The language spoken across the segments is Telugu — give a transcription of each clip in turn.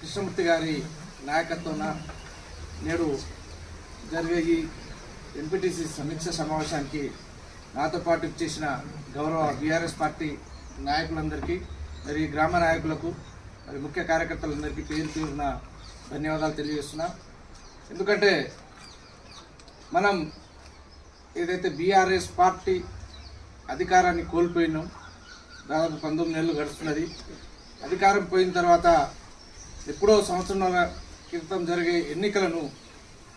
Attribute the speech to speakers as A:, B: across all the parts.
A: కృష్ణమూర్తి గారి నాయకత్వాన నేడు జరిగే ఈ ఎంపీటీసీ సమీక్ష సమావేశానికి నాతో పాటు చేసిన గౌరవ బీఆర్ఎస్ పార్టీ నాయకులందరికీ మరి గ్రామ నాయకులకు మరి ముఖ్య కార్యకర్తలందరికీ పేరు పేరున ధన్యవాదాలు తెలియజేస్తున్నా. ఎందుకంటే మనం ఏదైతే బీఆర్ఎస్ పార్టీ అధికారాన్ని కోల్పోయినాం, దాదాపు 19 నెలలు గడుస్తున్నది. అధికారం పోయిన తర్వాత ఎప్పుడో సంవత్సరాల క్రితం జరిగే ఎన్నికలను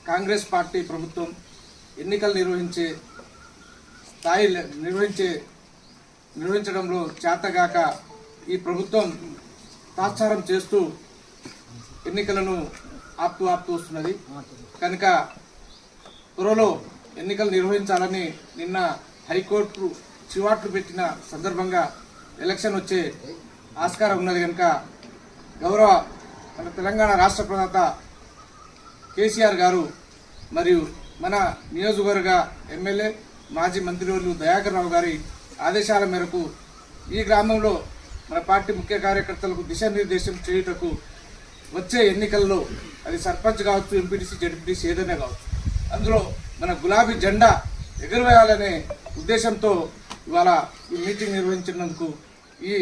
A: కాంగ్రెస్ పార్టీ ప్రభుత్వం ఎన్నికలు నిర్వహించడంలో చేతగాక ఈ ప్రభుత్వం తాత్సారం చేస్తూ ఎన్నికలను ఆపుతూ వస్తున్నది. కనుక త్వరలో ఎన్నికలు నిర్వహించాలని నిన్న హైకోర్టు చివాట్లు పెట్టిన సందర్భంగా ఎలక్షన్ వచ్చే ఆస్కారం ఉన్నది. కనుక గౌరవ మన తెలంగాణ రాష్ట్ర ప్రధాత కేసీఆర్ గారు మరియు మన నియోజకవర్గ ఎమ్మెల్యే మాజీ మంత్రివర్యులు దయాకర్ రావు గారి ఆదేశాల మేరకు ఈ గ్రామంలో మన పార్టీ ముఖ్య కార్యకర్తలకు దిశానిర్దేశం చేయుటకు వచ్చే ఎన్నికల్లో అది సర్పంచ్ కావచ్చు, ఎంపీటీసీ, జడ్పీటీసీ ఏదైనా కావచ్చు, అందులో మన గులాబీ జెండా ఎగురవేయాలనే ఉద్దేశంతో ఇవాళ ఈ మీటింగ్ నిర్వహించినందుకు ఈ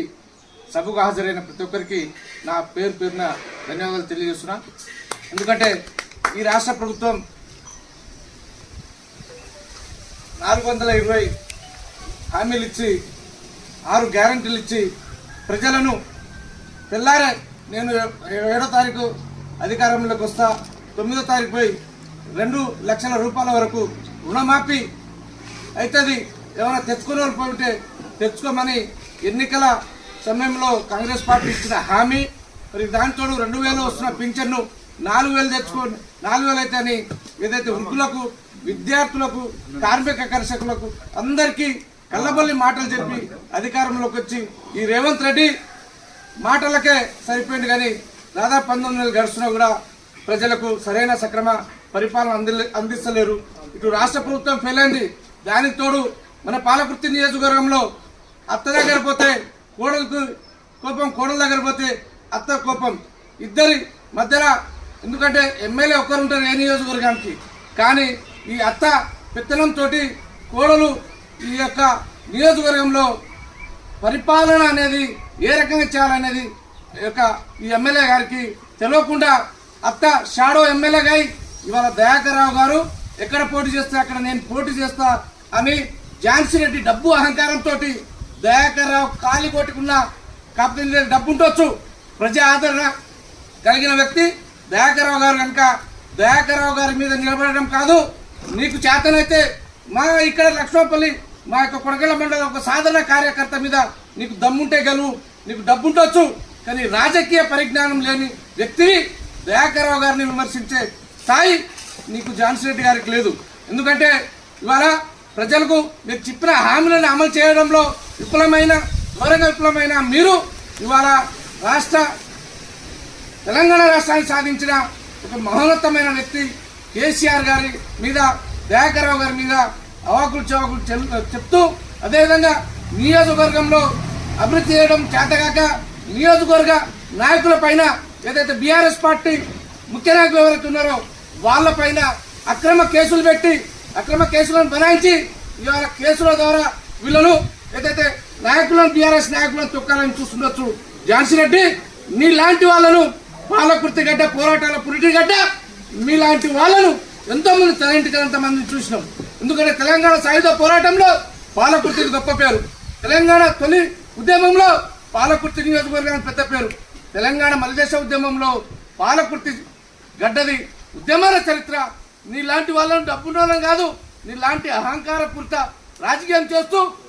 A: సభకు హాజరైన ప్రతి ఒక్కరికి నా పేరున ధన్యవాదాలు తెలియజేస్తున్నా. ఎందుకంటే ఈ రాష్ట్ర ప్రభుత్వం 420 హామీలు ఇచ్చి 6 గ్యారంటీలు ఇచ్చి ప్రజలను తెల్లారే నేను 7వ తారీఖు అధికారంలోకి వస్తా, 9వ తారీఖు పోయి 2 లక్షల రూపాయల వరకు రుణమాఫీ అవుతుంది, ఏమైనా తెచ్చుకునే వాళ్ళు పోతే తెచ్చుకోమని ఎన్నికల సమయంలో కాంగ్రెస్ పార్టీ ఇచ్చిన హామీ. మరి దాంతో 2000 వస్తున్న పింఛన్ను 4000 తెచ్చుకొని 4000 అయితే అని ఏదైతే వృద్ధులకు, విద్యార్థులకు, కార్మిక కర్షకులకు అందరికీ కళ్ళబల్లి మాటలు చెప్పి అధికారంలోకి వచ్చి ఈ రేవంత్ రెడ్డి మాటలకే సరిపోయింది. కానీ దాదాపు 19 నెలలు గడుస్తున్నా కూడా ప్రజలకు సరైన సక్రమ పరిపాలన అందిస్తలేరు. ఇటు రాష్ట్ర ప్రభుత్వం ఫెయిల్ అయింది. దానికి తోడు మన పాలకుర్తి నియోజకవర్గంలో అత్త దగ్గర పోతే కోడలకు కోపం, కోడల దగ్గర పోతే అత్త కోపం, ఇద్దరి మధ్యలో. ఎందుకంటే ఎమ్మెల్యే ఒక్కరు ఉంటారు ఏ నియోజకవర్గానికి, కానీ ఈ అత్త పెత్తనంతో కోడలు ఈ యొక్క నియోజకవర్గంలో పరిపాలన అనేది ఏ రకంగా చేయాలనేది ఈ ఎమ్మెల్యే గారికి తెలియకుండా అత్త షాడో ఎమ్మెల్యేగా ఇవాళ దయాకర్ రావు గారు ఎక్కడ పోటీ చేస్తే అక్కడ నేను పోటీ చేస్తా అని ఝాన్సీ రెడ్డి డబ్బు అహంకారంతో దయాకర్ రావు కాలి కొట్టుకున్న, కాకపోతే డబ్బు ఉండొచ్చు, ప్రజా ఆదరణ కలిగిన వ్యక్తి దయాకర్ రావు గారు. కనుక దయాకర్ రావు గారి మీద నిలబడడం కాదు, నీకు చేతనైతే మా ఇక్కడ లక్ష్మపల్లి మా యొక్క కొడగళ్ళ మండలం ఒక సాధారణ కార్యకర్త మీద నీకు దమ్ముంటే గెలువు, నీకు డబ్బు ఉండొచ్చు, కానీ రాజకీయ పరిజ్ఞానం లేని వ్యక్తిని దయాకర్ రావు గారిని విమర్శించే స్థాయి నీకు ఝాన్సీ రెడ్డి గారికి లేదు. ఎందుకంటే ఇవాళ ప్రజలకు మీరు చెప్పిన హామీలను అమలు చేయడంలో ఘోరంగా విఫలమైన మీరు ఇవాళ తెలంగాణ రాష్ట్రాన్ని సాధించిన ఒక మహోన్నతమైన వ్యక్తి కేసీఆర్ గారి మీద, దయాకర్ రావు గారి మీద అవాకులు చవాకులు చెప్తూ, అదేవిధంగా నియోజకవర్గంలో అభివృద్ధి చేయడం చేతగాక నియోజకవర్గ నాయకుల పైన ఏదైతే బీఆర్ఎస్ పార్టీ ముఖ్య నాయకులు ఎవరైతే ఉన్నారో వాళ్ళపైన అక్రమ కేసులు పెట్టి, అక్రమ కేసులను బనాయించి ఇవాళ కేసుల ద్వారా వీళ్ళను ఏదైతే నాయకులను, బీఆర్ఎస్ నాయకులను తొక్కాలని చూస్తుండొచ్చు. ఝాన్సీ రెడ్డి నీలాంటి వాళ్ళను పాలకుర్తి గడ్డ పోరాటాల పురిటి గడ్డ మీలాంటి వాళ్ళను ఎంతోమంది ఎంతమంది చూసినాం. ఎందుకంటే తెలంగాణ సాయుధ పోరాటంలో పాలకుర్తికి గొప్ప పేరు, తెలంగాణ తొలి ఉద్యమంలో పాలకుర్తి నియోజకవర్గానికి పెద్ద పేరు, తెలంగాణ మలిదేశ ఉద్యమంలో పాలకుర్తి గడ్డది ఉద్యమాల చరిత్ర. నీలాంటి వాళ్ళను డబ్బున్న వాళ్ళని కాదు, నీలాంటి అహంకారపూరిత రాజకీయం చేస్తూ